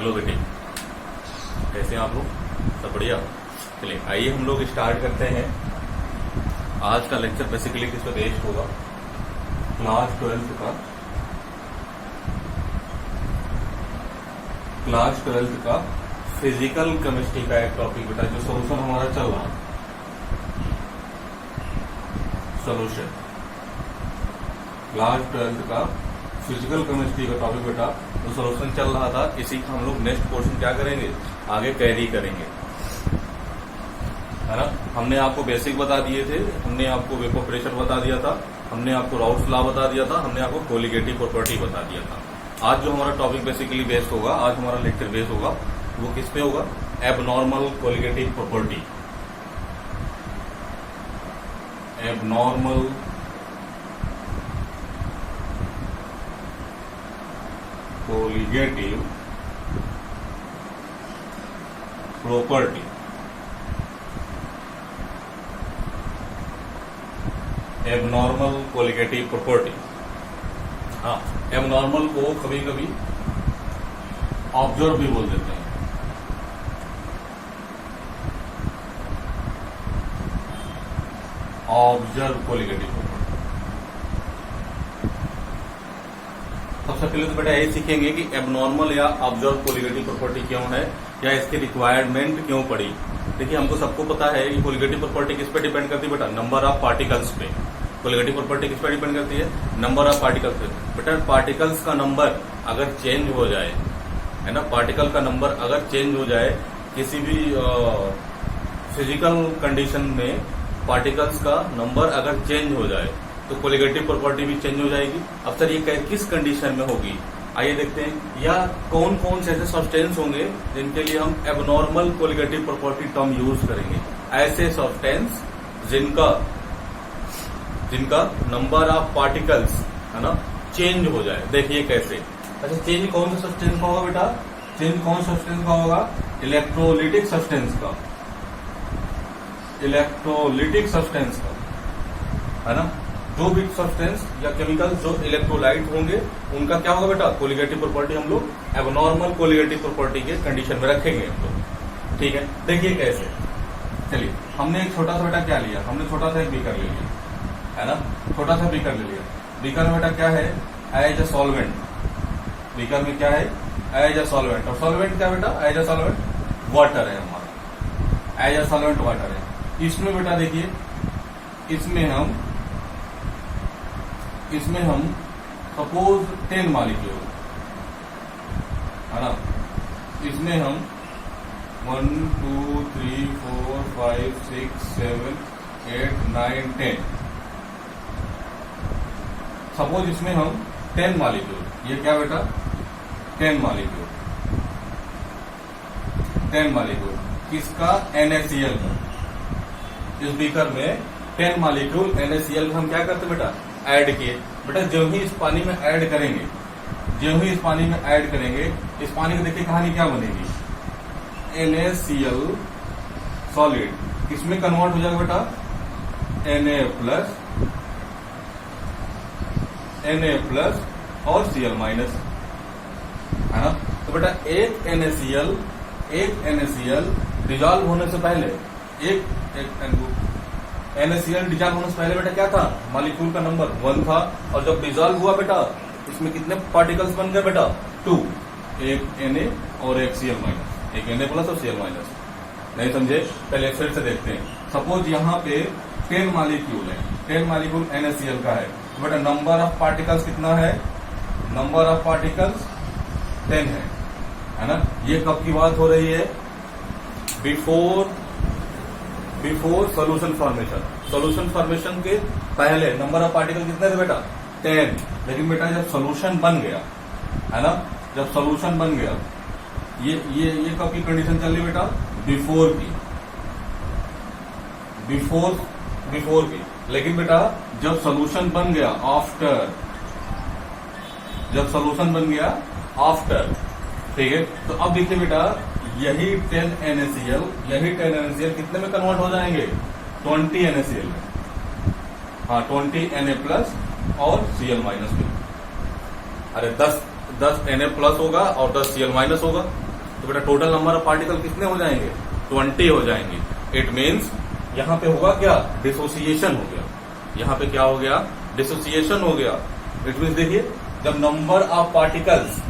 Hello बेटे, कैसे हैं आप लोग? सब बढ़िया। चलिए आइए हम लोग स्टार्ट करते हैं। आज का लेक्चर बेसिकली किस पे बेस्ड होगा? क्लास 12th का फिजिकल केमिस्ट्री का एक टॉपिक बेटा, जो सोल्यूशन हमारा चल रहा है। सोल्यूशन क्लास 12th का फिजिकल केमिस्ट्री का टॉपिक बेटा, जो सोल्यूशन चल रहा था, इसी का हम लोग नेक्स्ट पोर्शन क्या करेंगे, आगे कैरी करेंगे, है ना। हमने आपको बेसिक बता दिए थे, हमने आपको वेपर प्रेशर बता दिया था, हमने आपको राउट्स लॉ बता दिया था, हमने आपको कोलिगेटिव प्रॉपर्टी बता दिया था। आज जो हमारा टॉपिक बेसिकली बेस्ड होगा, आज हमारा लेक्चर बेस्ड होगा, वो किस पे होगा? Abnormal colligative property. Abnormal colligative property. Abnormal colligative property. हाँ, एबनॉर्मल को कभी कभी ऑब्जर्व भी बोल देते हैं। Observe colligative property. सबसे पहले तो बेटा यही सीखेंगे कि एबनॉर्मल या ऑब्जर्व कोलिगेटिव प्रॉपर्टी क्यों है, या इसकी रिक्वायरमेंट क्यों पड़ी। देखिए, हमको सबको पता है कि कोलिगेटिव प्रॉपर्टी किस पे डिपेंड करती है बेटा? नंबर ऑफ पार्टिकल्स पे। कोलिगेटिव प्रॉपर्टी किस पे डिपेंड करती है? नंबर ऑफ पार्टिकल्स पे। बेटा, पार्टिकल्स का नंबर अगर चेंज हो जाए, है ना, पार्टिकल का नंबर अगर चेंज हो जाए किसी भी फिजिकल कंडीशन में, पार्टिकल्स का नंबर अगर चेंज हो जाए तो कोलिगेटिव प्रॉपर्टी भी चेंज हो जाएगी। अब सर ये किस कंडीशन में होगी, आइए देखते हैं। या कौन कौन से ऐसे सब्सटेंस होंगे जिनके लिए हम abnormal colligative property term use करेंगे? ऐसे सब्सटेंस जिनका नंबर ऑफ पार्टिकल्स, है ना, चेंज हो जाए। देखिए कैसे। अच्छा, चेंज कौन से सब्सटेंस का होगा बेटा? चेंज कौन सब्सटेंस का होगा? इलेक्ट्रोलिटिक सब्सटेंस का। इलेक्ट्रोलिटिक सब्सटेंस का, है ना। जो भी सब्सटेंस या केमिकल्स जो इलेक्ट्रोलाइट होंगे, उनका क्या होगा बेटा? कोलिगेटिव प्रॉपर्टी हम लोग एबनॉर्मल कोलिगेटिव प्रॉपर्टी के कंडीशन में रखेंगे हम लोग। ठीक है, देखिए कैसे। चलिए, हमने एक छोटा सा बेटा क्या लिया? हमने छोटा सा एक बीकर ले लिया, है ना। छोटा सा बीकर ले लिया। बीकर में बेटा क्या है? As a solvent. बीकर में क्या है? As a solvent. और सॉल्वेंट क्या बेटा? एज अ सॉल्वेंट वाटर है हमारा। एज अ सॉल्वेंट वाटर है। इसमें बेटा देखिए, इसमें हम सपोज 10 मॉलिक्यूल, है ना। इसमें हम 1 2 3 4 5 6 7 8 9 10, सपोज इसमें हम 10 मॉलिक्यूल। ये क्या बेटा? 10 मॉलिक्यूल। 10 मॉलिक्यूल किसका? NaCl का। इस बीकर में 10 मॉलिक्यूल NaCl हम क्या करते बेटा? ऐड किए। बेटा, जो ही इस पानी में ऐड करेंगे, इस पानी की देखिए कहानी क्या बनेगी? NaCl सॉलिड किसमें कन्वर्ट हो जाएगा बेटा? Na प्लस और Cl माइनस, है ना। तो बेटा एक NaCl डिजॉल्व होने से पहले, NaCl डिजॉल्व होने से पहले बेटा क्या था? मॉलिक्यूल का नंबर 1 था। और जब डिजॉल्व हुआ बेटा, इसमें कितने पार्टिकल्स बन गए बेटा? 2। एक Na और एक Cl माइनस। एक Na प्लस और Cl माइनस। नहीं समझे? पहले फिर से देखते हैं। सपोज यहाँ पे 10 मॉलिक्यूल है, 10 मॉलिक्यूल NaCl का है। तो बेटा नंबर ऑफ पार्टिकल्स कितना है? नंबर ऑफ पार्टिकल्स 10 है ना। ये कब की बात हो रही है? Before solution formation. Solution formation के पहले नंबर ऑफ पार्टिकल कितने थे बेटा? 10। लेकिन बेटा जब सोल्यूशन बन गया, है ना, जब सोल्यूशन बन गया, ये कब की कंडीशन चल रही बेटा? बिफोर की। लेकिन बेटा जब सोल्यूशन बन गया, आफ्टर, ठीक है। तो अब देखिए बेटा, यही 10 NaCl कितने में कन्वर्ट हो जाएंगे? 20 NaCl में। हाँ, 20 Na प्लस और Cl माइनस में। अरे 10 Na प्लस होगा और 10 Cl माइनस होगा, तो बेटा टोटल नंबर ऑफ पार्टिकल कितने हो जाएंगे? 20 हो जाएंगे। इट मीन्स यहां पे होगा क्या? डिसोसिएशन हो गया। यहां पे क्या हो गया? डिसोसिएशन हो गया। इट मीन्स देखिए, जब नंबर ऑफ पार्टिकल्स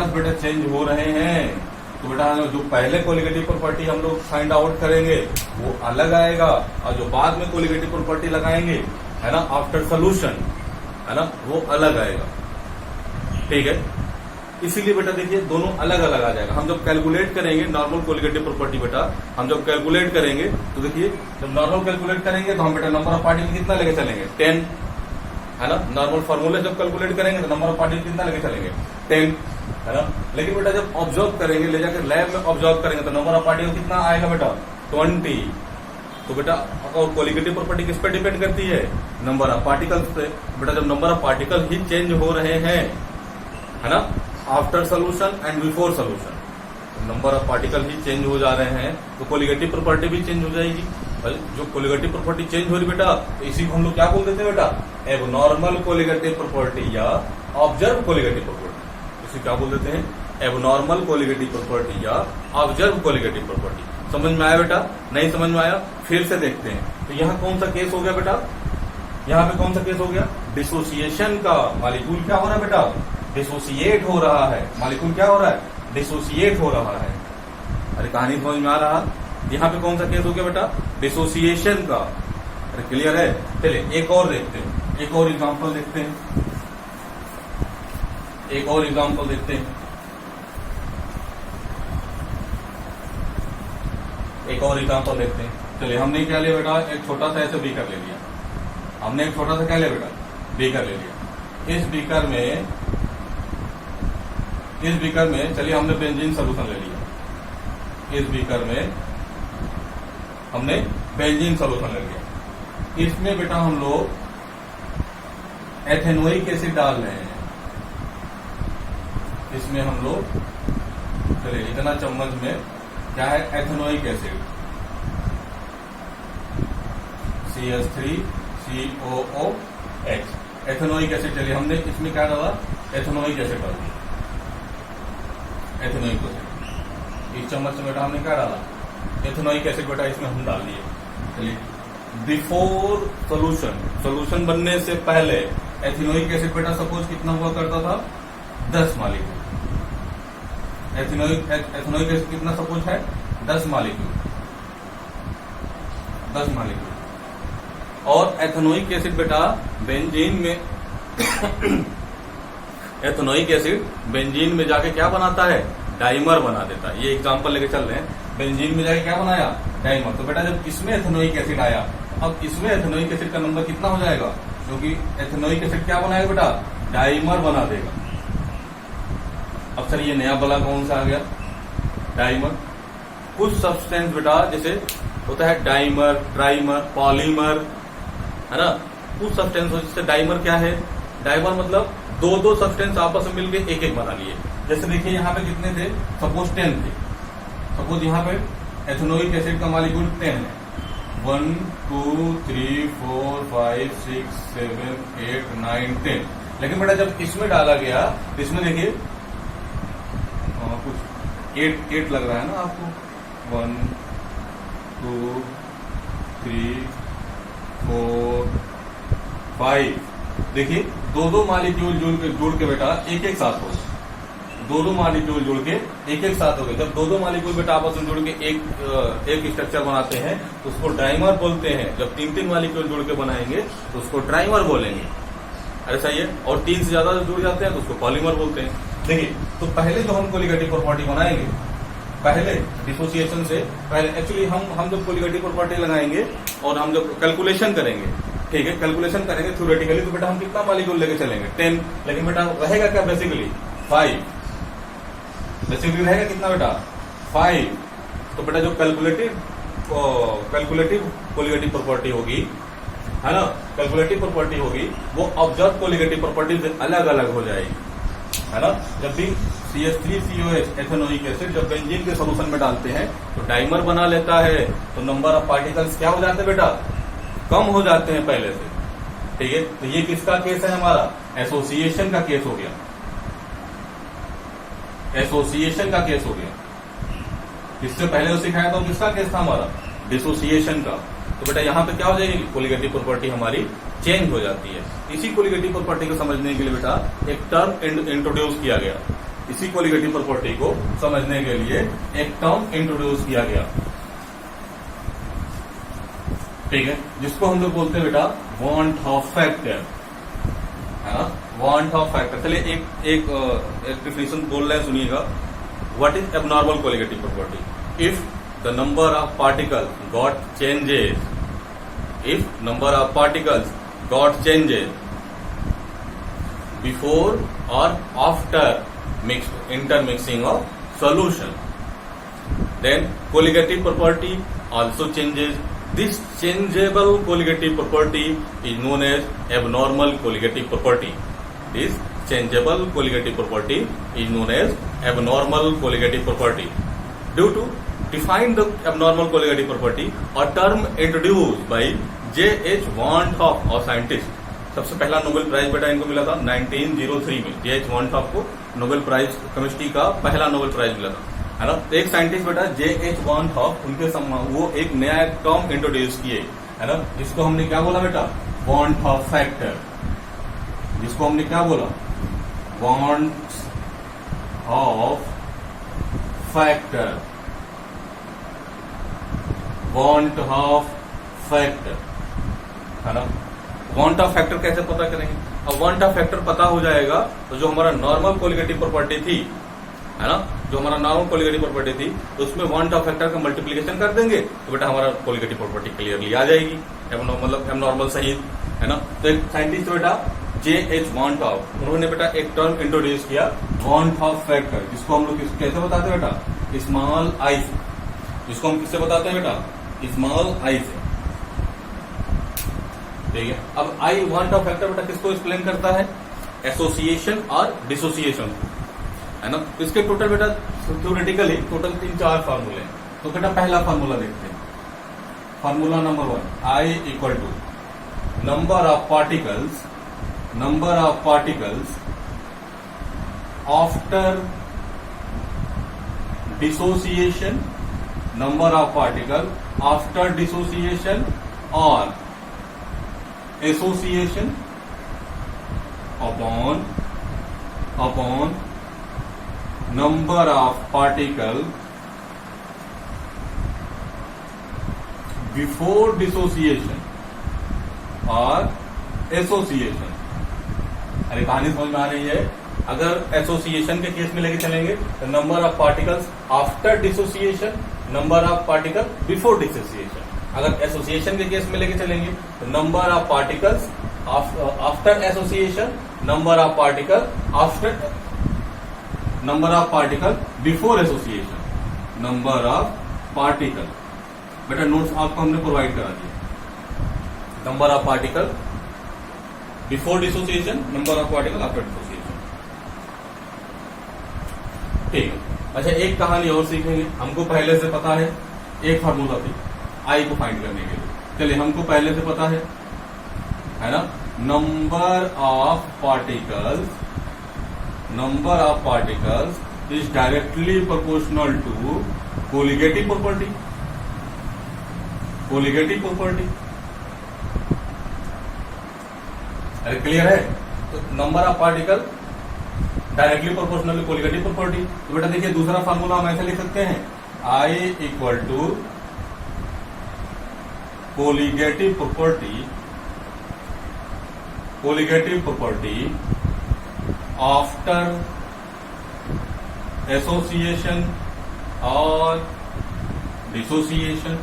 बेटा चेंज हो रहे हैं, तो बेटा जो पहले कोलिगेटिव प्रॉपर्टी हम लोग फाइंड आउट करेंगे वो अलग आएगा, और जो बाद में कोलिगेटिव प्रॉपर्टी लगाएंगे, है ना, आफ्टर सोल्यूशन, है ना, वो अलग आएगा। ठीक है, इसीलिए बेटा देखिए दोनों अलग अलग आ जाएगा। हम जब कैलकुलेट करेंगे नॉर्मल कोलिगेटिव प्रॉपर्टी, बेटा हम जब कैलकुलेट करेंगे तो देखिए, जब नॉर्मल कैलकुलेट करेंगे तो हम बेटा नंबर ऑफ पार्टिकल कितना लेके चलेंगे? 10, है ना। नॉर्मल फॉर्मूले जब कैलकुलेट करेंगे तो नंबर ऑफ पार्टिकल कितना लेके चलेंगे? 10, है ना। लेकिन बेटा जब ऑब्जर्व करेंगे, ले जाकर लैब में ऑब्जर्व करेंगे तो नंबर ऑफ पार्टिकल कितना आएगा बेटा? 20। तो बेटा कोलिगेटिव प्रॉपर्टी किस पे डिपेंड करती है? नंबर ऑफ पार्टिकल्स पे। बेटा जब number of particle he change हो रहे हैं, है ना, after solution and before solution, number of particle he change हो जा रहे हैं, तो कोलिगेटिव प्रॉपर्टी भी चेंज हो जाएगी। जो कोलिगेटिव प्रॉपर्टी चेंज हो रही बेटा, तो इसी को हम लोग क्या बोल देते हैं बेटा? एबनॉर्मल कोलिगेटिव प्रॉपर्टी या ऑब्जर्व कोलिगेटिव प्रॉपर्टी। इसे क्या बोल देते हैं? एबनॉर्मल कोलिगेटिव प्रॉपर्टी या ऑब्जर्व कोलिगेटिव प्रॉपर्टी। समझ में आया बेटा? नहीं समझ में आया? फिर से देखते हैं। तो यहाँ कौन सा केस हो गया बेटा? यहाँ पे कौन सा केस हो गया? डिसोसिएशन का। मॉलिक्यूल क्या हो रहा है बेटा? डिसोसिएट हो रहा है। मॉलिक्यूल क्या हो रहा है? डिसोसिएट हो रहा है। अरे कहानी समझ में आ रहा? यहाँ पे कौन सा केस हो गया बेटा? डिसोसिएशन का। अरे क्लियर है? चलिए एक और देखते हैं, एक और एग्जांपल देखते हैं, एक और एग्जांपल देखते हैं, एक और एग्जांपल देखते हैं। चलिए हमने क्या लिया बेटा? एक छोटा सा ऐसे बीकर ले लिया। हमने एक छोटा सा क्या लिया बेटा? बीकर ले लिया। इस बीकर में चलिए हमने बेंजीन सोल्यूशन ले लिया। इस बीकर में हमने बेंजीन सोल्यूशन ले लिया। इसमें बेटा हम लोग एथेनोइक एसिड डाल रहे हैं। इसमें हम लोग, चलिए इतना चम्मच में क्या है? Ethanoic acid, CH3COOH, ethanoic acid. चलिए हमने इसमें क्या डाला? एथेनोइक एसिड डाल दिया। एथेनोइक एसिड इस चम्मच में बेटा हमने क्या डाला? एथेनोइक एसिड बेटा इसमें हम डाल दिए। चलिए बिफोर सोल्यूशन बनने से पहले एथेनोइक एसिड बेटा सपोज कितना हुआ करता था? 10 मॉलिक्यूल। एथेनोइक एसिड कितना सपोज है? 10 मॉलिक्यूल। और एथेनोइक एसिड बेटा बेंजीन में एथेनोइक एसिड बेंजीन में जाके क्या बनाता है? डाइमर बना देता है। ये एग्जांपल लेके चल रहे हैं। बेंजीन में जाके क्या बनाया? डाइमर। तो बेटा जब इसमें एथेनोइक एसिड आया, अब इसमें एथेनोइक एसिड का नंबर कितना हो जाएगा? क्योंकि एथेनोइक एसिड क्या बनाएगा बेटा? डाइमर बना देगा। अब सर ये नया बला कौन सा आ गया? डाइमर। कुछ सब्सटेंस बेटा जैसे होता है डाइमर, ट्राइमर, पॉलीमर, है ना, कुछ सब्सटेंस हो जिससे डाइमर क्या है? डाइमर मतलब दो सब्सटेंस आपस में मिलकर एक बना लिए। जैसे देखिए यहाँ पे कितने थे? सपोज 10 थे। सपोज यहाँ पे एथेनोइक एसिड का मॉलिक्यूल 10 है। 1 2 3 4 5 6 7 8 9 10। लेकिन बेटा जब इसमें डाला गया तो इसमें देखिए कुछ 8 लग रहा है ना आपको? 1 2 3 4 5। देखिए दो मॉलिक्यूल जुड़ के बेटा एक साथ हो गए। दो मॉलिक्यूल जुड़ के एक साथ हो गए। जब दो मॉलिक्यूल बेटा आपस में जुड़ के एक स्ट्रक्चर बनाते हैं तो उसको डाइमर बोलते हैं। जब 3 मॉलिक्यूल जुड़ के बनाएंगे तो उसको ट्राइमर बोलेंगे। अरे सही है। और 3 से ज्यादा जुड़ जाते हैं तो उसको पॉलीमर बोलते हैं। देखिए तो पहले जो हम कोलिगेटिव प्रॉपर्टी बनाएंगे, पहले डिसोसिएशन से पहले एक्चुअली हम जब कोलिगेटिव प्रॉपर्टी लगाएंगे और हम जब कैलकुलेशन करेंगे, ठीक है, कैलकुलेशन करेंगे थ्योरेटिकली, तो बेटा हम कितना मॉलिक्यूल लेके चलेंगे? 10। लेकिन बेटा रहेगा क्या बेसिकली? 5। बेसिकली रहेगा कितना बेटा? 5। तो बेटा जो कैलकुलेटिव कोलिगेटिव प्रॉपर्टी होगी, है ना, कैलकुलेटिव प्रॉपर्टी होगी, वो ऑब्जर्व कोलिगेटिव प्रॉपर्टी से अलग अलग हो जाएगी, है ना। जब भी CH3COH एथेनोइक एसिड जब बेंजीन के सोल्यूशन में डालते हैं तो डाइमर बना लेता है, तो नंबर ऑफ पार्टिकल्स क्या हो जाते हैं बेटा? कम हो जाते हैं पहले से। ठीक है, तो ये किसका केस है? हमारा एसोसिएशन का केस हो गया। एसोसिएशन का केस हो गया। इससे पहले जो सिखाया था किसका केस था हमारा, डिसोसिएशन का। तो बेटा यहाँ पे क्या हो जाएगी, कोलिगेटिव प्रॉपर्टी हमारी चेंज हो जाती है। इसी कोलिगेटिव प्रॉपर्टी को समझने के लिए बेटा एक टर्म इंट्रोड्यूस किया गया। इसी कोलिगेटिव प्रॉपर्टी को समझने के लिए एक टर्म इंट्रोड्यूस किया गया, ठीक है, जिसको हम लोग बोलते हैं बेटा वांट ऑफ फैक्टर, है ना, वांट ऑफ फैक्टर। चलिए एक डिफिनेशन बोल रहे हैं, सुनिएगा। What is abnormal colligative property? If the number of particles got changes, if number of particles got changes before or after intermixing of solution, then colligative property also changes. This changeable colligative property is known as abnormal colligative property. This changeable colligative property is known as abnormal colligative property. Due to define the abnormal colligative property, a term introduced by J.H. Van Hoff और scientist. सबसे पहला Nobel prize बेटा इनको मिला था 1903 में। J.H. Van Hoff को Nobel prize chemistry का पहला नोबेल प्राइज मिला था, है ना। एक साइंटिस्ट बेटा J.H. Van Hoff, उनके सम्मान वो एक नया टर्म इंट्रोड्यूस किए, है ना, जिसको हमने क्या बोला बेटा, वांट ऑफ फैक्टर। जिसको हमने क्या बोला, want Hoff factor, want Hoff factor, है ना। वांट ऑफ फैक्टर कैसे पता करेंगे? अब वांट ऑफ फैक्टर पता हो जाएगा तो जो हमारा नॉर्मल कोलिगेटिव प्रॉपर्टी थी, है ना, जो हमारा नॉर्मल कोलिगेटिव प्रॉपर्टी थी उसमें वांट ऑफ फैक्टर का मल्टीप्लीकेशन कर देंगे तो बेटा हमारा कोलिगेटिव प्रॉपर्टी क्लियरली आ जाएगी, मतलब एबनॉर्मल सहित, है ना। तो एक साइंटिस्ट बेटा J.H. Van Hoff, उन्होंने बेटा एक टर्म इंट्रोड्यूस किया वांट ऑफ फैक्टर, जिसको हम लोग कैसे बताते हैं बेटा, स्मॉल आई से। जिसको हम किससे बताते हैं बेटा, स्मॉल आई से, ठीक है। अब आई वांट ऑफ फैक्टर बेटा किसको एक्सप्लेन करता है, एसोसिएशन और डिसोसिएशन, है ना। तो इसके टोटल बेटा थ्योरेटिकली टोटल 3-4 फार्मूले हैं। तो बेटा पहला फार्मूला देखते हैं। Formula number 1, I equal to number of particles after dissociation, number of particle after dissociation और association upon number of particle before dissociation और एसोसिएशन। अरे कहानी समझ में आ रही है? अगर एसोसिएशन के केस में लेके चलेंगे तो number of particles after dissociation, number of particle before dissociation. अगर एसोसिएशन के केस में लेके चलेंगे तो number of particles after association, number of particle before association, number of particle. बेटा नोट्स आपको हमने प्रोवाइड करा दिया। Number of particle before dissociation, number of particle after dissociation, ठीक है। अच्छा एक कहानी और सीखेंगे। हमको पहले से पता है एक फार्मूला थी आई को फाइंड करने के लिए। चलिए हमको पहले से पता है ना, number of particles is directly proportional to colligative property. अरे क्लियर है? तो number of particle directly proportional to colligative property. तो बेटा देखिए दूसरा फार्मूला हम ऐसे लिख सकते हैं, I equal to colligative property after association और dissociation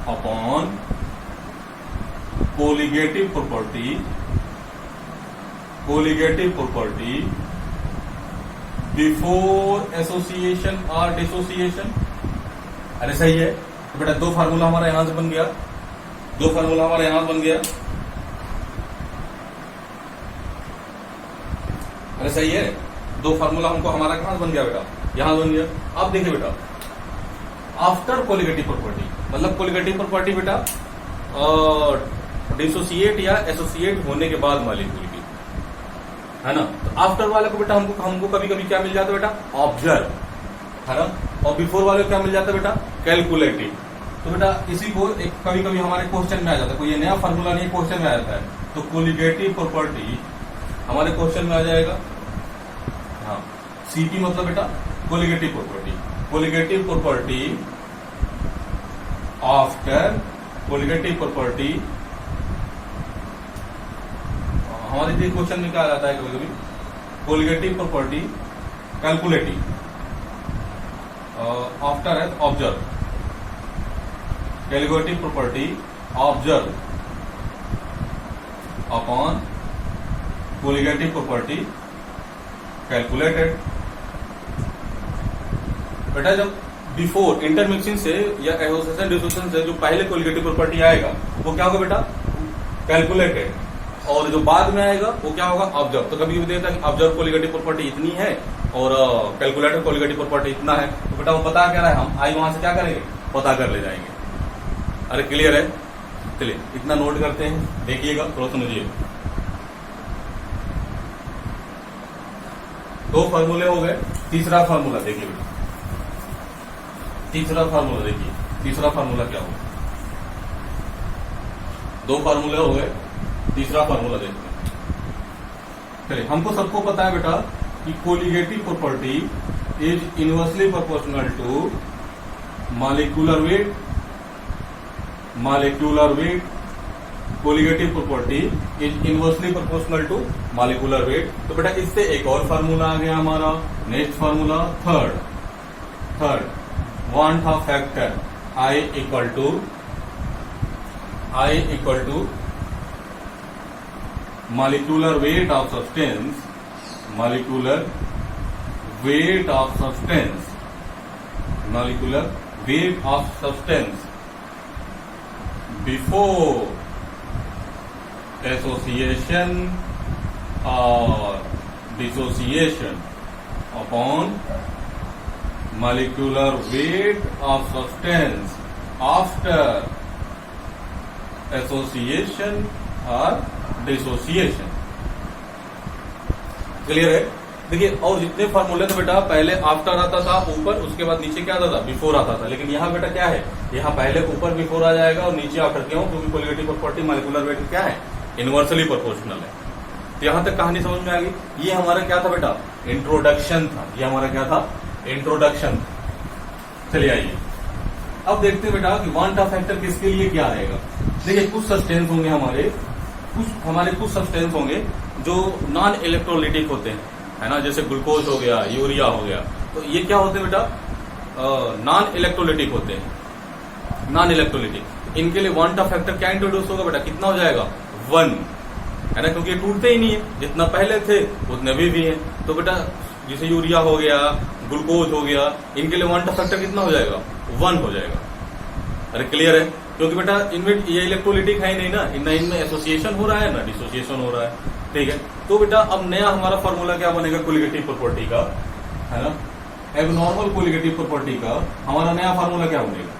upon colligative property before association और डिसोसिएशन। अरे सही है। तो बेटा दो फार्मूला हमारा यहां से बन गया, अरे सही है। दो फार्मूला हमको हमारा कहां से बन गया बेटा, यहां बन गया। अब देखिए बेटा आफ्टर कोलिगेटिव प्रॉपर्टी, मतलब कोलिगेटिव प्रॉपर्टी बेटा डिसोसिएट या एसोसिएट होने के बाद मॉलिक्यूल की, है ना। तो आफ्टर वाले को बेटा हमको कभी कभी क्या मिल जाता है बेटा, ऑब्जर्व, है ना। और बिफोर वाले को क्या मिल जाता है बेटा, कैलकुलेटिव। तो बेटा इसी को एक कभी कभी हमारे क्वेश्चन में आ जाता है, कोई ये नया फॉर्मूला नहीं, क्वेश्चन में आ जाता है। तो कोलिगेटिव प्रॉपर्टी हमारे क्वेश्चन में आ जाएगा। हाँ, सीपी मतलब बेटा colligative property, colligative property after colligative property. हमारे क्वेश्चन में क्या आ जाता है कभी कभी, colligative property calculative after as observe, calculative property observe upon colligative property calculated. बेटा जब बिफोर इंटरमिक्सिंग से या एसोसिएशन डिसोसिएशन से जो पहले कोलिगेटिव प्रॉपर्टी आएगा वो क्या होगा बेटा, कैलकुलेटेड, और जो बाद में आएगा वो क्या होगा, ऑब्जर्व। तो कभी भी देखता है कि ऑब्जर्व कोलिगेटिव प्रॉपर्टी इतनी है और कैलकुलेटेड कोलिगेटिव प्रॉपर्टी इतना है, तो बेटा वो पता क्या रहा है, हम आई वहां से क्या करेंगे, पता कर ले जाएंगे। अरे क्लियर है, चलिए इतना नोट करते हैं, देखिएगा थोड़ा समझिए। दो फार्मूले हो गए, तीसरा फार्मूला देखिए बेटा, तीसरा फार्मूला देखिए, तीसरा फार्मूला क्या होगा। दो फार्मूले हो गए, तीसरा फार्मूला देखते हैं। चलिए हमको सबको पता है बेटा कि colligative property is inversely proportional to molecular weight, molecular weight, colligative property is inversely proportional to molecular weight. तो बेटा इससे एक और फार्मूला आ गया हमारा, next formula third van't Hoff factor I equal to molecular weight of substance, molecular weight of substance, molecular weight of substance before association or dissociation upon molecular weight of substance after association और dissociation. Clear है। देखिए और जितने फार्मूले थे बेटा पहले after आता था ऊपर, उसके बाद नीचे क्या आता था, बिफोर आता था। लेकिन यहाँ बेटा क्या है, यहाँ पहले ऊपर बिफोर आ जाएगा और नीचे आफ्टर। क्यों, क्योंकि कोलिगेटिव प्रॉपर्टी मॉलिक्यूलर वेट क्या है, इनवर्सली प्रोपोर्शनल है। तो यहाँ तक कहानी समझ में आ गई। ये हमारा क्या था बेटा, इंट्रोडक्शन था। ये हमारा क्या था, इंट्रोडक्शन। चलिए आइए अब देखते हैं बेटा कि वांट ऑफ फैक्टर किसके लिए क्या रहेगा। देखिए कुछ सब्सटेंस होंगे हमारे कुछ सब्सटेंस होंगे जो नॉन इलेक्ट्रोलिटिक होते हैं, है ना, जैसे ग्लूकोज हो गया, यूरिया हो गया। तो ये क्या होते हैं बेटा, नॉन इलेक्ट्रोलिटिक होते हैं, नॉन इलेक्ट्रोलिटिक। इनके लिए वांट ऑफ फैक्टर क्या इंट्रोड्यूस होगा बेटा, कितना हो जाएगा, 1, है ना, क्योंकि ये टूटते ही नहीं है, जितना पहले थे उतने भी है। तो बेटा जैसे यूरिया हो गया, ग्लूकोज हो गया, इनके लिए वांट ऑफ फैक्टर कितना हो जाएगा, 1 हो जाएगा। अरे क्लियर है, क्योंकि बेटा इनमें ये इलेक्ट्रोलिटिक है ही नहीं ना, इनमें एसोसिएशन हो रहा है ना डिसोसिएशन हो रहा है। ठीक है, तो बेटा अब नया हमारा फॉर्मूला क्या बनेगा कोलिगेटिव प्रॉपर्टी का, है ना, एबनॉर्मल कोलिगेटिव प्रॉपर्टी का हमारा नया फॉर्मूला क्या बनेगा,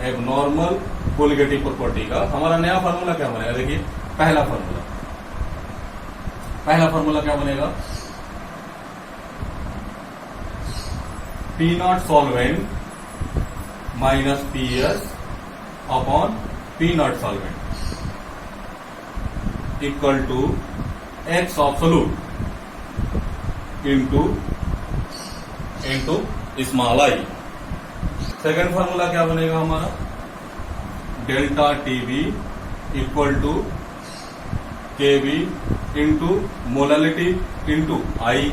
एबनॉर्मल कोलिगेटिव प्रॉपर्टी का हमारा नया फॉर्मूला क्या बनेगा। देखिए पहला फॉर्मूला क्या बनेगा, P naught solvent minus PS upon P naught solvent equal to X absolute into small I. Second formula क्या बनेगा हमारा, delta TB equal to KB into molality into I.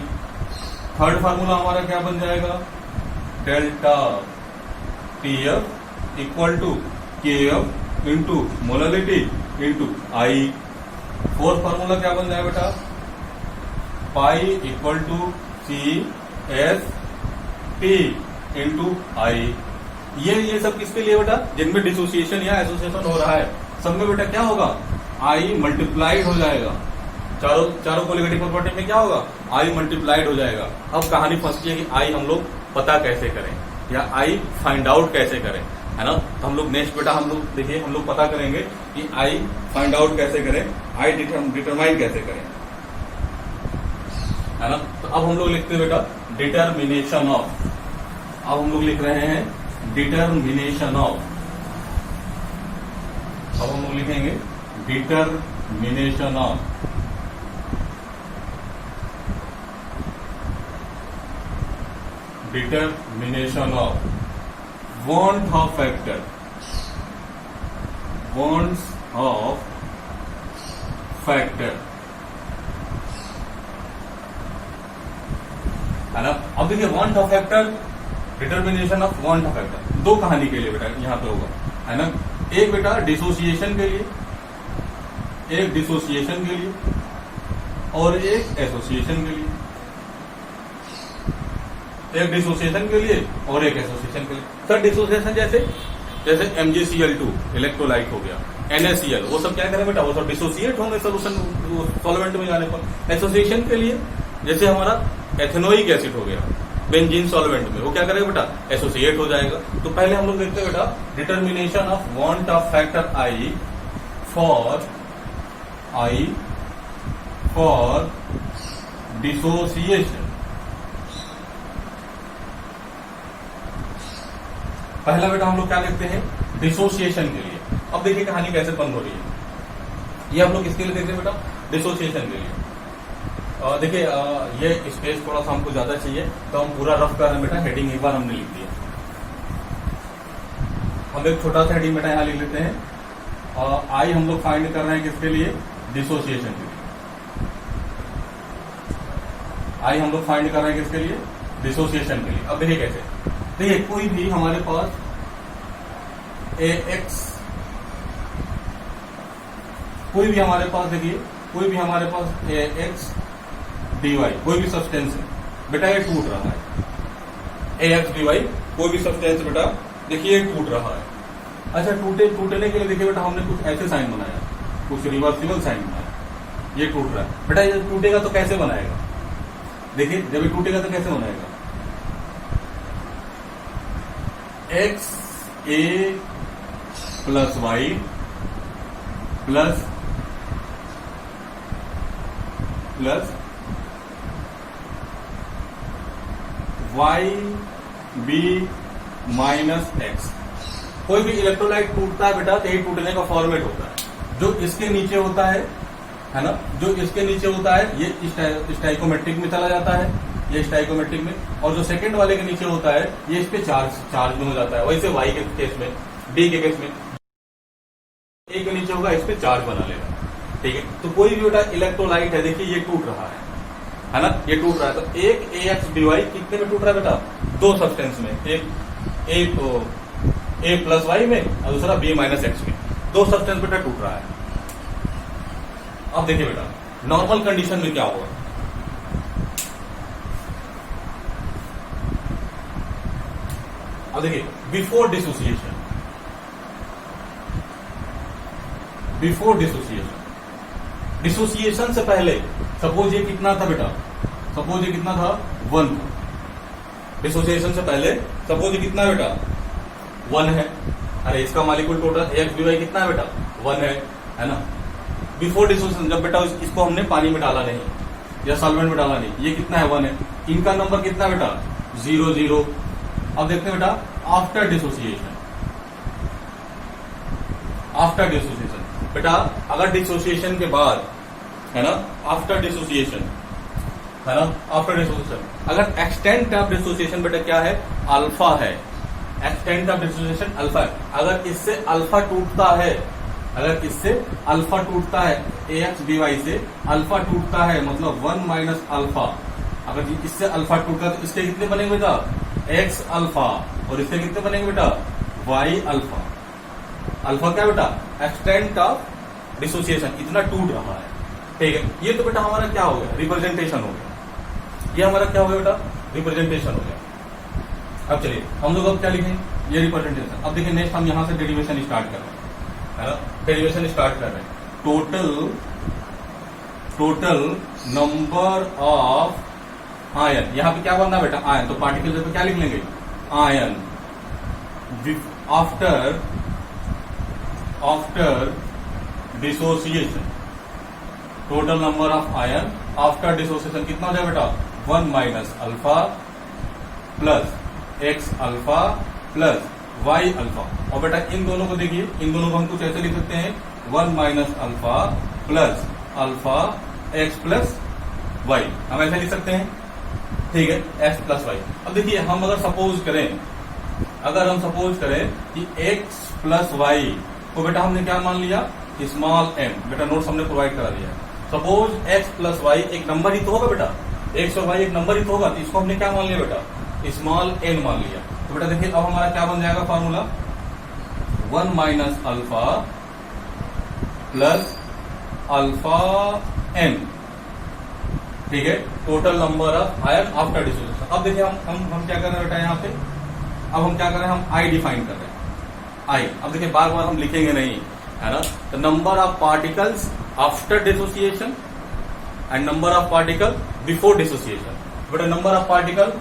Third formula हमारा क्या बन जाएगा, delta TF equal to KF into molality into I. Fourth formula क्या बन जाएगा बेटा, pi equal to CST into I. ये सब किसके लिए बेटा, जिनमें डिसोसिएशन या एसोसिएशन हो रहा है, सब में बेटा क्या होगा, आई मल्टीप्लाइड हो जाएगा। चारों कोलिगेटिव प्रॉपर्टी में क्या होगा, आई मल्टीप्लाइड हो जाएगा। अब कहानी फंसती है कि आई हम लोग पता कैसे करें या आई फाइंड आउट कैसे करें, है ना। तो हम लोग नेक्स्ट बेटा हम लोग पता करेंगे कि आई फाइंड आउट कैसे करें, आई डिटरमाइन कैसे करें। है ना। तो अब हम लोग लिखते हैं बेटा डिटर्मिनेशन ऑफ, अब हम लोग लिख रहे हैं डिटर्मिनेशन ऑफ, अब हम लोग लिखेंगे determination of want of factor, wants of factor, है ना। अब देखिए want of factor, determination of want of factor दो कहानी के लिए बेटा यहां पे होगा, है ना। एक बेटा डिसोसिएशन के लिए, एक डिसोसिएशन के लिए और एक एसोसिएशन के लिए, एक डिसोसिएशन के लिए और एक एसोसिएशन के लिए। सर डिसोसिएशन जैसे जैसे MgCl2 इलेक्ट्रोलाइट हो गया, NaCl, वो सब क्या करें बेटा, वो सब डिसोसिएट होंगे सोल्यूशन सॉल्वेंट में जाने पर। एसोसिएशन के लिए जैसे हमारा एथेनोइक एसिड हो गया बेंजीन सॉल्वेंट में, वो क्या करेगा बेटा, एसोसिएट हो जाएगा। तो पहले हम लोग देखते हैं बेटा determination of want Hoff factor I for dissociation. पहला बेटा हम लोग क्या देखते हैं, डिसोसिएशन के लिए। अब देखिए कहानी कैसे बंद हो रही है, ये हम लोग किसके लिए देखते हैं बेटा, डिसोसिएशन के लिए। देखिए ये स्पेस थोड़ा सा हमको ज्यादा चाहिए, तो हम पूरा रफ कर रहे हैं बेटा, हेडिंग एक बार हमने लिख दिया। हम एक छोटा सा हेडिंग बेटा यहां लिख लेते हैं, आई हम लोग फाइंड कर रहे हैं किसके लिए, डिसोसिएशन के लिए। आई हम लोग फाइंड कर रहे हैं किसके लिए, डिसोसिएशन के लिए। अब देखिए कैसे, देखिए कोई भी हमारे पास AX, कोई भी हमारे पास देखिए, कोई भी हमारे पास AX dy, कोई भी सब्सटेंस है बेटा, ये टूट रहा है। AX dy कोई भी सब्सटेंस बेटा देखिए ये टूट रहा है। अच्छा टूटने के लिए देखिए बेटा हमने कुछ ऐसे साइन बनाया, कुछ रिवर्सिबल साइन बनाया, ये टूट रहा है बेटा। ये टूटेगा तो कैसे बनाएगा, देखिए जब ये टूटेगा तो कैसे बनाएगा, X A plus Y plus Y B minus X। कोई भी इलेक्ट्रोलाइट टूटता है बेटा तो यही टूटने का फॉर्मेट होता है। जो इसके नीचे होता है ना, जो इसके नीचे होता है ये स्टाइकोमेट्रिक में चला जाता है, ये स्टाइकोमेट्रिक में, और जो सेकंड वाले के नीचे होता है ये इस पे चार्ज में हो जाता है। वैसे Y के केस में, D के केस में A के नीचे होगा, इस पे चार्ज बना लेगा, ठीक है। तो कोई भी बेटा इलेक्ट्रोलाइट है देखिए ये टूट रहा है ना, ये टूट रहा है। तो एक AX dy कितने में टूट रहा है बेटा, दो सब्सटेंस में, एक तो A प्लस Y में और दूसरा B माइनस X में, दो सब्सटेंस बेटा टूट रहा है। अब देखिए बेटा नॉर्मल कंडीशन में क्या होगा, अब देखिए बिफोर डिसोसिएशन, डिसोसिएशन से पहले सपोज ये कितना था बेटा, सपोज ये कितना था 1 था। डिसोसिएशन से पहले सपोज ये कितना बेटा 1 है। अरे इसका मॉलिक्यूल टोटल AX dy कितना है बेटा 1 है ना। बिफोर डिसोसिएशन जब बेटा इसको हमने पानी में डाला नहीं या सॉल्वेंट में डाला नहीं, ये कितना है 1 है। इनका नंबर कितना बेटा 0 0। अब देखते हैं बेटा आफ्टर डिसोसिएशन, बेटा अगर डिसोसिएशन के बाद है ना, आफ्टर डिसोसिएशन है ना, आफ्टर डिसोसिएशन अगर एक्सटेंट ऑफ डिसोसिएशन बेटा क्या है, अल्फा है। एक्सटेंट ऑफ डिसोसिएशन अल्फा है। अगर इससे अल्फा टूटता है, अगर इससे अल्फा टूटता है, AX dy से अल्फा टूटता है मतलब 1 माइनस अल्फा। अगर इससे अल्फा टूटता है तो इसके कितने बनेंगे बेटा X अल्फा, और इससे कितने बनेंगे बेटा Y अल्फा। अल्फा क्या बेटा एक्सटेंट ऑफ डिसोसिएशन, इतना टूट रहा है, ठीक है। ये तो बेटा हमारा क्या हो गया, रिप्रेजेंटेशन हो गया। ये हमारा क्या हो गया बेटा, रिप्रेजेंटेशन हो गया। अब चलिए हम लोग अब क्या लिखेंगे, ये रिप्रेजेंटेशन। अब देखिए नेक्स्ट हम यहां से डेरिवेशन स्टार्ट कर रहे हैं, है ना, डेरिवेशन स्टार्ट कर रहे हैं। टोटल नंबर ऑफ आयन, यहां पे क्या बनना बेटा आयन, तो पार्टिकल पे क्या लिख लेंगे ion. After dissociation, total number of ion after dissociation कितना हो जाएगा बेटा, 1 minus alpha plus x alpha plus y alpha. और बेटा इन दोनों को देखिए, इन दोनों को हम कुछ ऐसे लिख सकते हैं, 1 minus alpha plus alpha x plus y, हम ऐसे लिख सकते हैं, ठीक है, एक्स प्लस वाई। अब देखिए हम अगर सपोज करें कि एक्स प्लस वाई को बेटा हमने क्या मान लिया, स्मॉल एम, बेटा नोट्स हमने प्रोवाइड करा दिया। सपोज एक्स प्लस वाई एक नंबर ही तो होगा बेटा, एक्स और वाई एक नंबर ही तो होगा, तो इसको हमने क्या मान लिया बेटा, स्मॉल एन मान लिया। तो बेटा देखिए अब हमारा क्या बन जाएगा formula, 1 minus alpha plus alpha n, ठीक है, total number of ion after dissociation. अब देखिए हम क्या कर रहे हैं बेटा यहाँ पे, अब हम क्या कर रहे हैं, हम आई डिफाइन कर रहे हैं, आई। अब देखिए बार बार हम लिखेंगे नहीं, है ना, the number of particles after dissociation and number of particle before dissociation. बेटा number of particle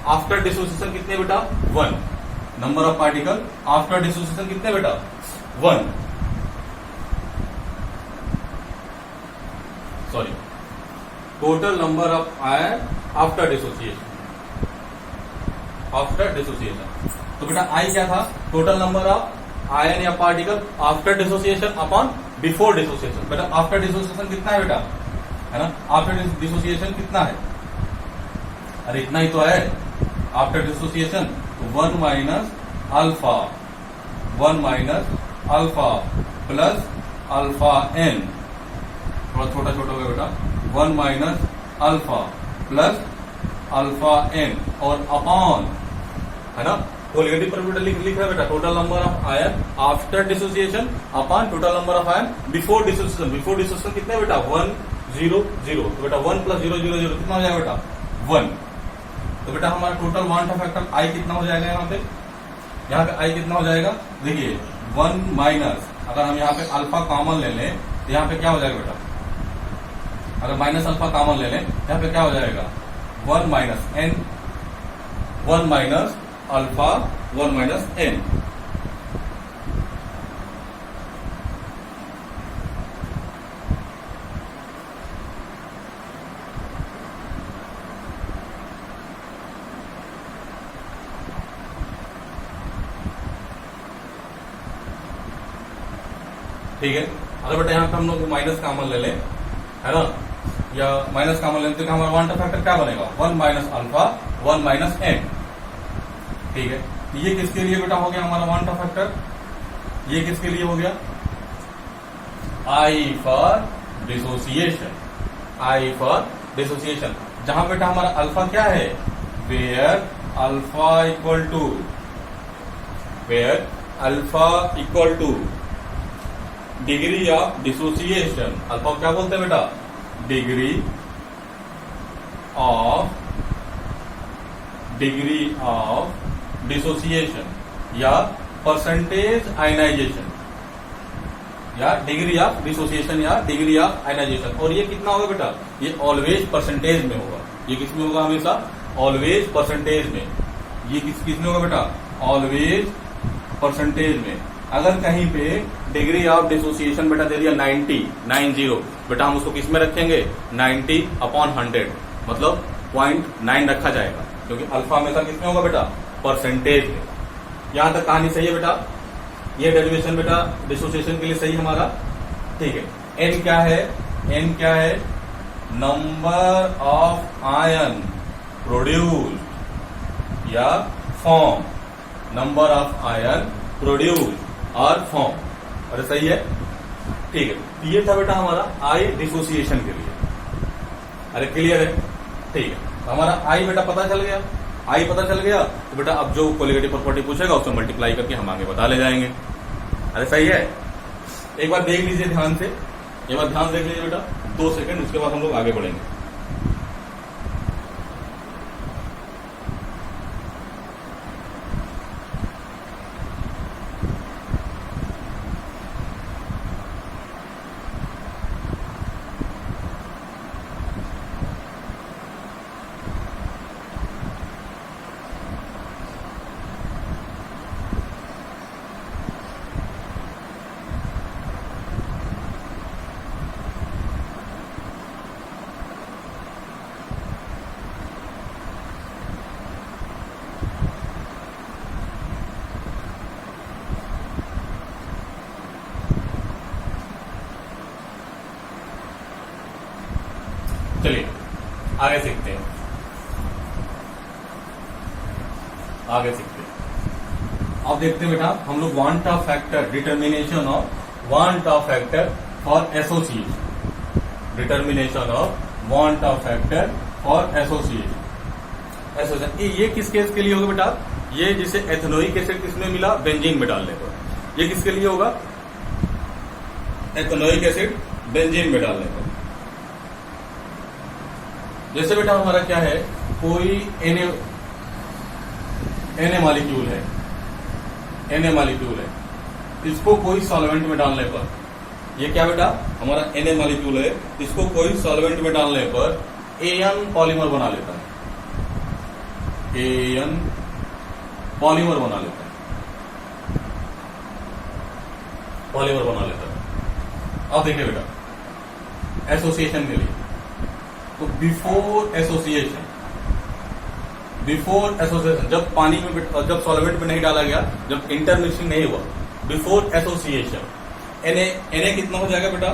after dissociation कितने बेटा, 1। Number of particle after dissociation कितने बेटा, 1। Sorry, total number of ion after dissociation, तो बेटा आई क्या था, टोटल नंबर ऑफ आयन या particle after dissociation upon before dissociation. बेटा आफ्टर डिसोसिएशन कितना है बेटा, है ना, आफ्टर डिसोसिएशन कितना है, अरे इतना ही तो है after dissociation, 1 minus alpha plus alpha n, थोड़ा छोटा छोटा हो गया बेटा, 1 minus alpha plus alpha n और अपॉन, है ना, कोलिगेटिव प्रोपर्टी लिख रहा है बेटा, total number of ion after dissociation upon total number of ion before dissociation. Before dissociation कितने बेटा, 1 0 0, तो बेटा 1 प्लस 0 0 0 कितना हो जाएगा बेटा, 1। तो बेटा हमारा टोटल वांट फैक्टर आई कितना हो जाएगा, यहाँ पे आई कितना हो जाएगा, देखिए 1 माइनस, अगर हम यहाँ पे अल्फा कॉमन ले लें तो यहाँ पे क्या हो जाएगा बेटा, अगर माइनस अल्फा कॉमन ले लें यहाँ पे क्या हो जाएगा, 1 minus n, 1 minus alpha 1 minus n. ठीक है, अगर बेटा यहाँ पे हम लोग माइनस कॉमन ले लें, है ना, या माइनस कॉमन लेते हैं, हमारा वांट फैक्टर क्या बनेगा, 1 माइनस अल्फा 1 माइनस एन। ठीक है, ये किसके लिए बेटा हो गया हमारा वांट फैक्टर, ये किसके लिए हो गया, I for dissociation, I for dissociation, जहां बेटा हमारा अल्फा क्या है, where alpha equal to degree of dissociation. Alpha क्या बोलते हैं बेटा, डिग्री ऑफ डिसोसिएशन या परसेंटेज आयनाइजेशन, या डिग्री ऑफ डिसोसिएशन या डिग्री ऑफ आयनाइजेशन। और ये कितना होगा बेटा, ये ऑलवेज परसेंटेज में होगा, ये किस में होगा, हमेशा ऑलवेज परसेंटेज में। ये किस में होगा बेटा, ऑलवेज परसेंटेज में। अगर कहीं पे डिग्री ऑफ डिसोसिएशन बेटा दे दिया 90 बेटा हम उसको किस में रखेंगे, 90/100, मतलब 0.9 रखा जाएगा, क्योंकि अल्फा हमेशा किस में होगा बेटा, परसेंटेज में। यहां तक कहानी सही है बेटा, ये डेरिवेशन बेटा डिसोसिएशन के लिए सही हमारा। ठीक है, एन क्या है, नंबर ऑफ आयन प्रोड्यूस या form, number of ion produce और फॉर्म। अरे सही है, ठीक है, ये था बेटा हमारा आई डिसोसिएशन के लिए। अरे क्लियर है, ठीक है, हमारा आई बेटा पता चल गया, तो बेटा अब जो कोलिगेटिव प्रॉपर्टी पूछेगा उसको मल्टीप्लाई करके हम आगे बता ले जाएंगे। अरे सही है, एक बार देख लीजिए ध्यान से, एक बार ध्यान देख लीजिए बेटा, 2 सेकंड, उसके बाद हम लोग आगे बढ़ेंगे। आगे सीखते हैं। अब देखते हैं बेटा हम लोग want Hoff factor, determination of want Hoff factor for association, determination of want Hoff factor for association. ये किस केस के लिए होगा बेटा? ये जिसे एथेनोइक एसिड किसमें मिला? बेंजीन में डालने पर। ये किसके लिए होगा? एथेनोइक एसिड बेंजीन में डालने पर। जैसे बेटा हमारा क्या है, कोई एन मॉलिक्यूल है, इसको कोई सॉल्वेंट में डालने पर, ये क्या बेटा हमारा एन मॉलिक्यूल है, इसको कोई सॉल्वेंट में डालने पर एन पॉलीमर बना लेता है, एन पॉलीमर बना लेता है। अब देखिए बेटा एसोसिएशन के लिए, तो बिफोर एसोसिएशन जब पानी में, जब सॉल्वेंट में नहीं डाला गया, जब इंटरमिक्सिंग नहीं हुआ, बिफोर एसोसिएशन एन कितना हो जाएगा बेटा?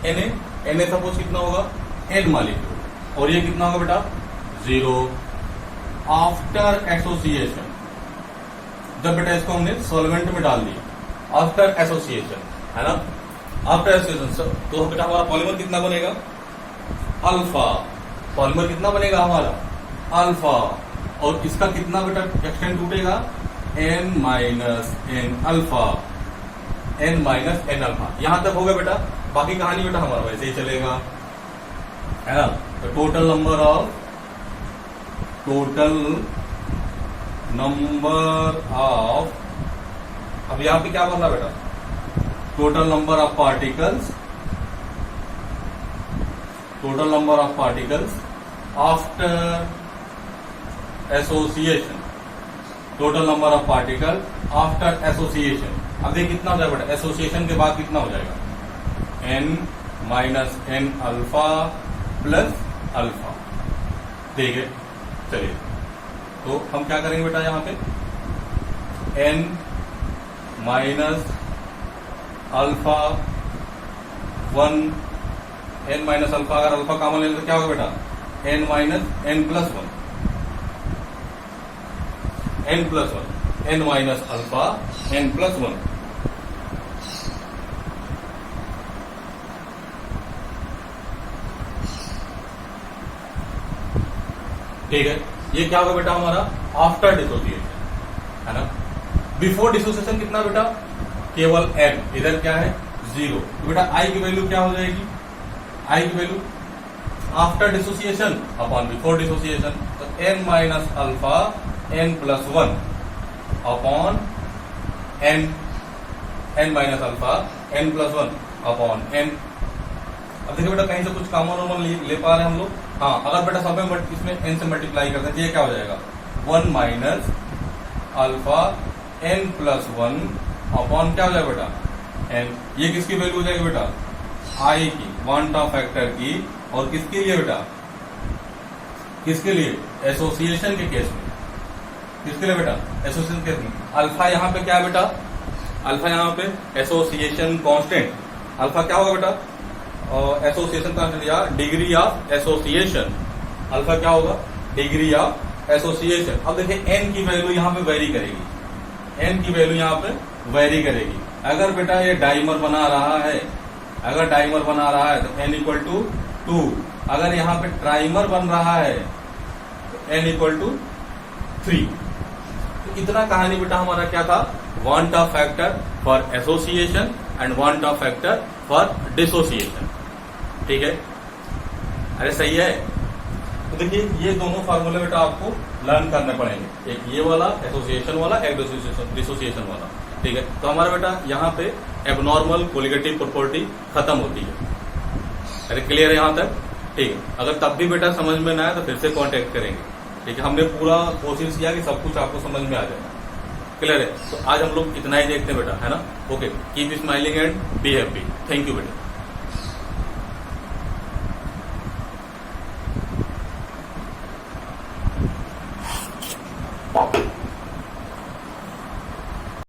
एन सपोज कितना होगा? एन मॉलिक्यूल, और ये कितना होगा बेटा? 0। आफ्टर एसोसिएशन, जब बेटा इसको हमने सॉल्वेंट में डाल दिया, आफ्टर एसोसिएशन, है ना, आफ्टर एसोसिएशन, तो बेटा हमारा पॉलीमर कितना बनेगा? अल्फा। पॉलीमर कितना बनेगा हमारा? अल्फा। और इसका कितना बेटा एक्सटेंड टूटेगा? n minus n alpha, n minus n alpha. यहां तक हो गया बेटा। बाकी कहानी बेटा हमारा वैसे ही चलेगा, है ना। तो टोटल नंबर ऑफ, अब यहां पे क्या बनना बेटा? Total number of particles after association, total number of particle after association. अब देखिए कितना हो जाएगा बेटा? एसोसिएशन के बाद कितना हो जाएगा? n minus n alpha plus alpha. ठीक है, चलिए तो हम क्या करेंगे बेटा? यहां पे n minus alpha 1, n minus alpha, अगर अल्फा कॉमन ले तो क्या होगा बेटा? n minus n plus 1, n plus 1, n minus alpha n plus 1। ठीक है, ये क्या होगा बेटा हमारा? आफ्टर डिसोसिएशन, है ना। बिफोर डिसोसिएशन कितना बेटा? केवल n, इधर क्या है? 0। तो बेटा i की वैल्यू क्या हो जाएगी? i की value after dissociation upon before dissociation, तो n minus alpha n plus 1 upon n minus alpha n plus 1 upon n। अब देखिए बेटा कहीं से कुछ कॉमन ले पा रहे हैं हम लोग? हाँ, अगर बेटा सब में इसमें n से मल्टीप्लाई करते हैं तो ये क्या हो जाएगा? 1 minus alpha n plus 1 upon क्या हो जाएगा बेटा? n। ये किसकी वैल्यू हो जाएगी बेटा? i की, वांट ऑफ फैक्टर की। और किसके लिए बेटा? किसके लिए? एसोसिएशन के केस में। किसके लिए बेटा? एसोसिएशन केस में। अल्फा यहाँ पे क्या है बेटा? अल्फा यहाँ पे एसोसिएशन कांस्टेंट। अल्फा क्या होगा बेटा? एसोसिएशन कांस्टेंट या डिग्री ऑफ एसोसिएशन। अल्फा क्या होगा? Degree of association. अब देखिए n की वैल्यू यहाँ पे वेरी करेगी, n की वैल्यू यहाँ पे वेरी करेगी। अगर बेटा ये डाइमर बना रहा है, अगर डाइमर बना रहा है तो n इक्वल टू 2। अगर यहाँ पे ट्राइमर बन रहा है तो n इक्वल टू 3। तो इतना कहानी बेटा हमारा क्या था? Want Hoff factor for association and want Hoff factor for dissociation. ठीक है, अरे सही है। तो देखिए ये दोनों फार्मूले बेटा आपको लर्न करने पड़ेंगे, एक ये वाला एसोसिएशन वाला, एक डिसोसिएशन वाला। ठीक है, तो हमारा बेटा यहाँ पे एबनॉर्मल कोलिगेटिव प्रॉपर्टी खत्म होती है। अरे क्लियर है यहाँ तक? ठीक है, अगर तब भी बेटा समझ में ना आए तो फिर से कांटेक्ट करेंगे। ठीक है, हमने पूरा कोशिश किया कि सब कुछ आपको समझ में आ जाए। क्लियर है? तो आज हम लोग इतना ही देखते हैं बेटा, है ना। Okay, keep smiling and be happy. Thank you बेटा।